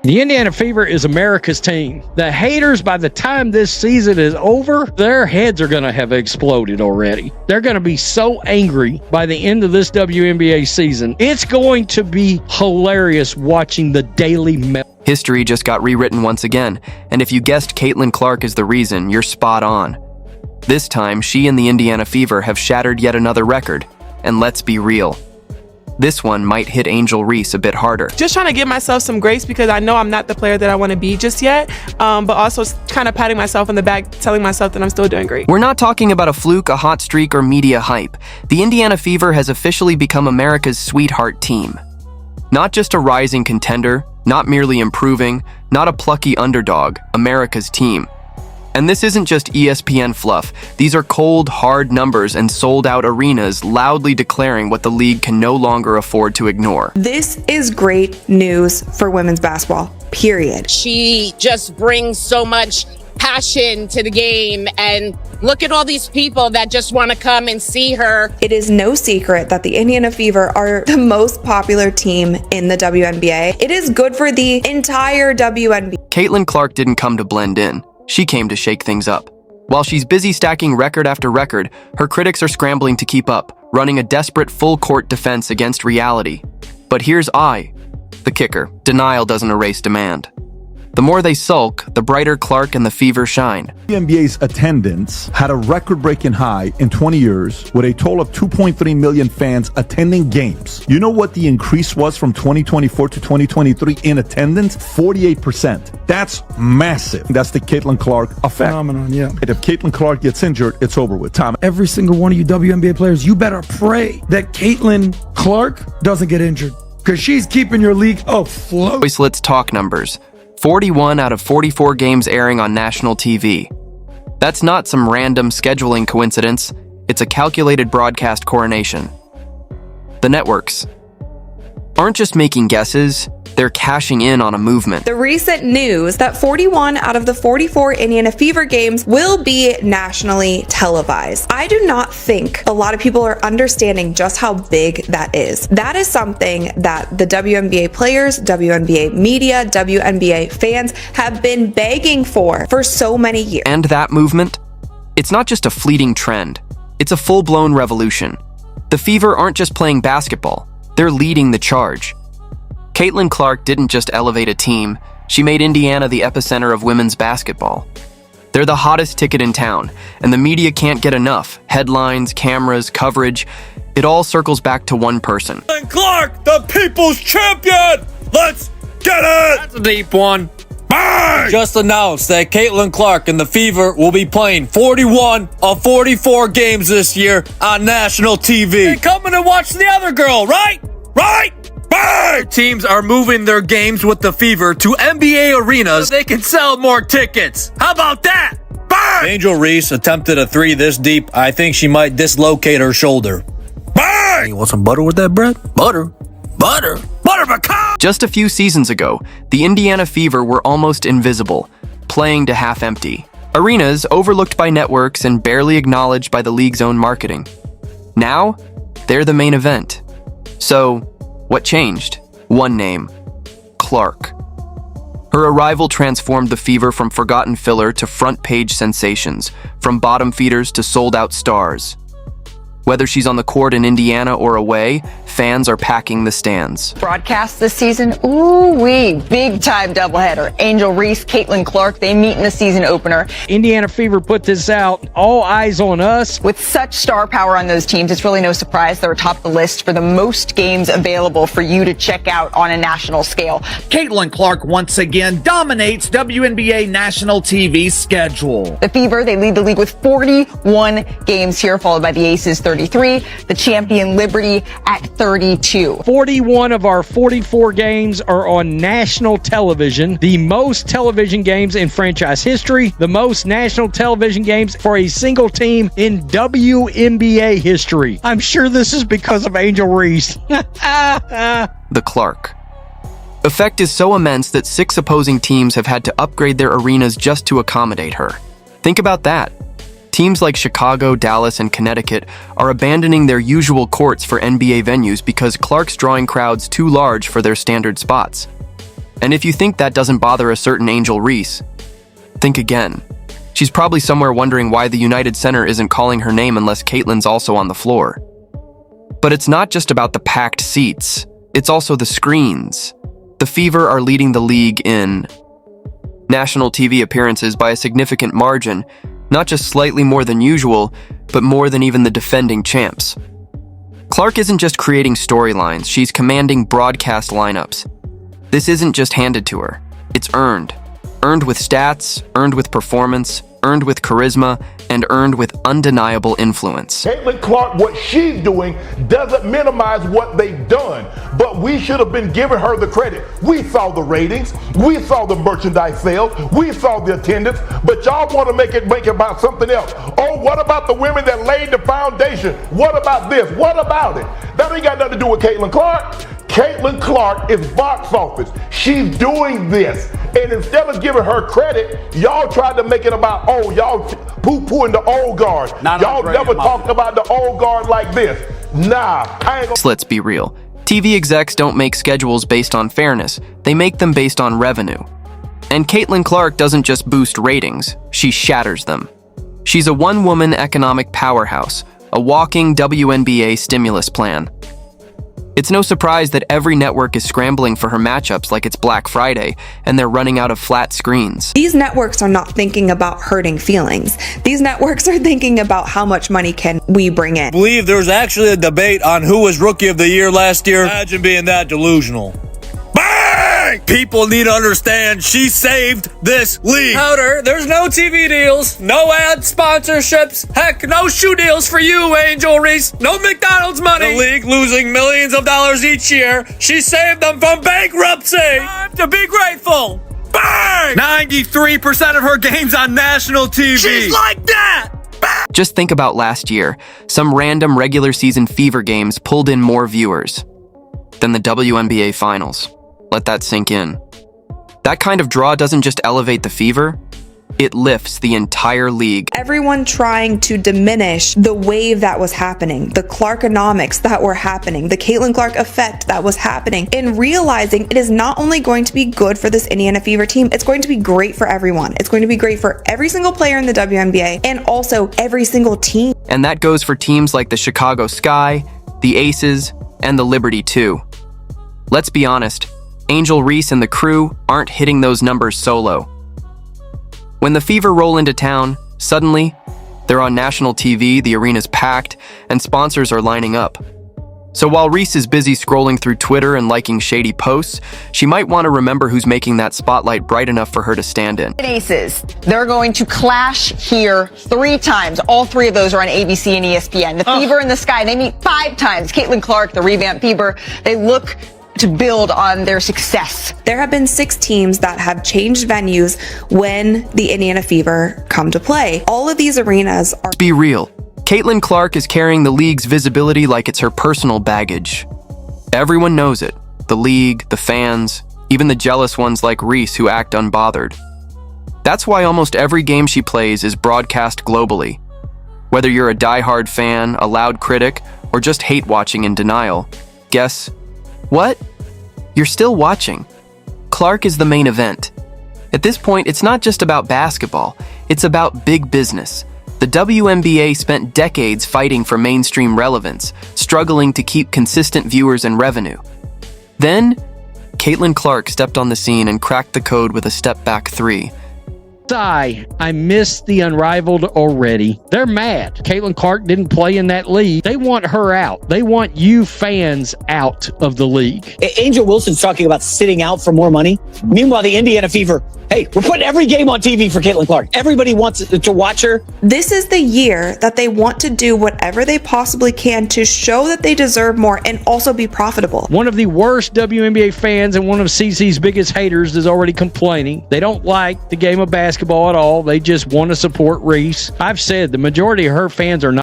The Indiana Fever is America's team. The haters, by the time this season is over, their heads are going to have exploded already. They're going to be so angry by the end of this WNBA season. It's going to be hilarious watching the Daily Mail. History just got rewritten once again, and if you guessed Caitlin Clark is the reason, you're spot on. This time, she and the Indiana Fever have shattered yet another record, and let's be real. This one might hit Angel Reese a bit harder. Just trying to give myself some grace because I know I'm not the player that I want to be just yet, but also kind of patting myself on the back, telling myself that I'm still doing great. We're not talking about a fluke, a hot streak, or media hype. The Indiana Fever has officially become America's sweetheart team. Not just a rising contender, not merely improving, not a plucky underdog, America's team. And this isn't just ESPN fluff. These are cold, hard numbers and sold-out arenas loudly declaring what the league can no longer afford to ignore. This is great news for women's basketball, period. She just brings so much passion to the game, and look at all these people that just want to come and see her. It is no secret that the Indiana Fever are the most popular team in the WNBA. It is good for the entire WNBA. Caitlin Clark didn't come to blend in. She came to shake things up. While she's busy stacking record after record, her critics are scrambling to keep up, running a desperate full-court defense against reality. But here's the kicker. Denial doesn't erase demand. The more they sulk, the brighter Clark and the Fever shine. The NBA's attendance had a record-breaking high in 20 years with a total of 2.3 million fans attending games. You know what the increase was from 2024 to 2023 in attendance? 48%. That's massive. That's the Caitlin Clark effect. Phenomenon, yeah. If Caitlin Clark gets injured, it's over with. Tom. Every single one of you WNBA players, you better pray that Caitlin Clark doesn't get injured because she's keeping your league afloat. Let's talk numbers. 41 out of 44 games airing on national TV. That's not some random scheduling coincidence. It's a calculated broadcast coronation. The networks aren't just making guesses, they're cashing in on a movement. The recent news that 41 out of the 44 Indiana Fever games will be nationally televised. I do not think a lot of people are understanding just how big that is. That is something that the WNBA players, WNBA media, WNBA fans have been begging for so many years. And that movement? It's not just a fleeting trend. It's a full-blown revolution. The Fever aren't just playing basketball. They're leading the charge. Caitlin Clark didn't just elevate a team, she made Indiana the epicenter of women's basketball. They're the hottest ticket in town, and the media can't get enough. Headlines, cameras, coverage, it all circles back to one person. Caitlin Clark, the people's champion! Let's get it! That's a deep one. Bang! Just announced that Caitlin Clark and the Fever will be playing 41 of 44 games this year on national TV. And coming to watch the other girl, right? Right? Bang! Teams are moving their games with the Fever to NBA arenas so they can sell more tickets. How about that? Bang! Angel Reese attempted a three this deep. I think she might dislocate her shoulder. Bang! You want some butter with that bread? Butter. Butter. Butter pecan! Just a few seasons ago, the Indiana Fever were almost invisible, playing to half empty. Arenas overlooked by networks and barely acknowledged by the league's own marketing. Now, they're the main event. So, what changed? One name: Clark. Her arrival transformed the Fever from forgotten filler to front-page sensations, from bottom feeders to sold-out stars. Whether she's on the court in Indiana or away, fans are packing the stands. Broadcast this season, ooh-wee, big-time doubleheader. Angel Reese, Caitlin Clark, they meet in the season opener. Indiana Fever put this out, all eyes on us. With such star power on those teams, it's really no surprise they're atop the list for the most games available for you to check out on a national scale. Caitlin Clark once again dominates WNBA national TV schedule. The Fever, they lead the league with 41 games here, followed by the Aces 33, the champion Liberty at 32. 41 of our 44 games are on national television, the most television games in franchise history, the most national television games for a single team in WNBA history. I'm sure this is because of Angel Reese. The Clark effect is so immense that 6 opposing teams have had to upgrade their arenas just to accommodate her. Think about that. Teams like Chicago, Dallas, and Connecticut are abandoning their usual courts for NBA venues because Clark's drawing crowds too large for their standard spots. And if you think that doesn't bother a certain Angel Reese, think again. She's probably somewhere wondering why the United Center isn't calling her name unless Caitlyn's also on the floor. But it's not just about the packed seats, it's also the screens. The Fever are leading the league in national TV appearances by a significant margin, not just slightly more than usual, but more than even the defending champs. Clark isn't just creating storylines, she's commanding broadcast lineups. This isn't just handed to her, it's earned. Earned with stats, earned with performance, earned with charisma, and earned with undeniable influence. Caitlin Clark, what she's doing doesn't minimize what they've done, but we should have been giving her the credit. We saw the ratings, we saw the merchandise sales, we saw the attendance, but y'all want to make it about something else. Oh, what about the women that laid the foundation? What about this? What about it? That ain't got nothing to do with Caitlin Clark. Caitlin Clark is box office. She's doing this. And instead of giving her credit, y'all tried to make it about, oh, y'all poo-pooing the old guard. Y'all never talked about the old guard like this. Nah, I ain't gonna... Let's be real. TV execs don't make schedules based on fairness. They make them based on revenue. And Caitlin Clark doesn't just boost ratings, she shatters them. She's a one-woman economic powerhouse, a walking WNBA stimulus plan. It's no surprise that every network is scrambling for her matchups like it's Black Friday, and they're running out of flat screens. These networks are not thinking about hurting feelings. These networks are thinking about how much money can we bring in. I believe there was actually a debate on who was Rookie of the Year last year. Imagine being that delusional. Bang! People need to understand she saved this league. Powder, there's no TV deals, no ad sponsorships, heck, no shoe deals for you, Angel Reese, no McDonald's money. The league losing millions of dollars each year. She saved them from bankruptcy. Time to be grateful. Bang! 93% of her games on national TV. She's like that. Just think about last year. Some random regular season Fever games pulled in more viewers than the WNBA Finals. Let that sink in. That kind of draw doesn't just elevate the Fever, it lifts the entire league. Everyone trying to diminish the wave that was happening, the Clarkonomics that were happening, the Caitlin Clark effect that was happening, and realizing it is not only going to be good for this Indiana Fever team, it's going to be great for everyone. It's going to be great for every single player in the WNBA and also every single team. And that goes for teams like the Chicago Sky, the Aces, and the Liberty too. Let's be honest, Angel Reese and the crew aren't hitting those numbers solo. When the Fever roll into town, suddenly, they're on national TV, the arena's packed, and sponsors are lining up. So while Reese is busy scrolling through Twitter and liking shady posts, she might want to remember who's making that spotlight bright enough for her to stand in. Aces, they're going to clash here 3 times. All 3 of those are on ABC and ESPN. The Fever and the Sky, they meet 5 times. Caitlin Clark, the revamped Fever, they look to build on their success. There have been 6 teams that have changed venues when the Indiana Fever come to play. All of these arenas are... Be real. Caitlin Clark is carrying the league's visibility like it's her personal baggage. Everyone knows it. The league, the fans, even the jealous ones like Reese who act unbothered. That's why almost every game she plays is broadcast globally. Whether you're a diehard fan, a loud critic, or just hate watching in denial, guess what? You're still watching. Clark is the main event. At this point, it's not just about basketball, it's about big business. The WNBA spent decades fighting for mainstream relevance, struggling to keep consistent viewers and revenue. Then, Caitlin Clark stepped on the scene and cracked the code with a step-back 3. I miss the unrivaled already. They're mad. Caitlin Clark didn't play in that league. They want her out. They want you fans out of the league. Angel Wilson's talking about sitting out for more money. Meanwhile, the Indiana Fever, hey, we're putting every game on TV for Caitlin Clark. Everybody wants to watch her. This is the year that they want to do whatever they possibly can to show that they deserve more and also be profitable. One of the worst WNBA fans and one of CC's biggest haters is already complaining. They don't like the game of basketball at all. They just want to support Reese. I've said the majority of her fans are not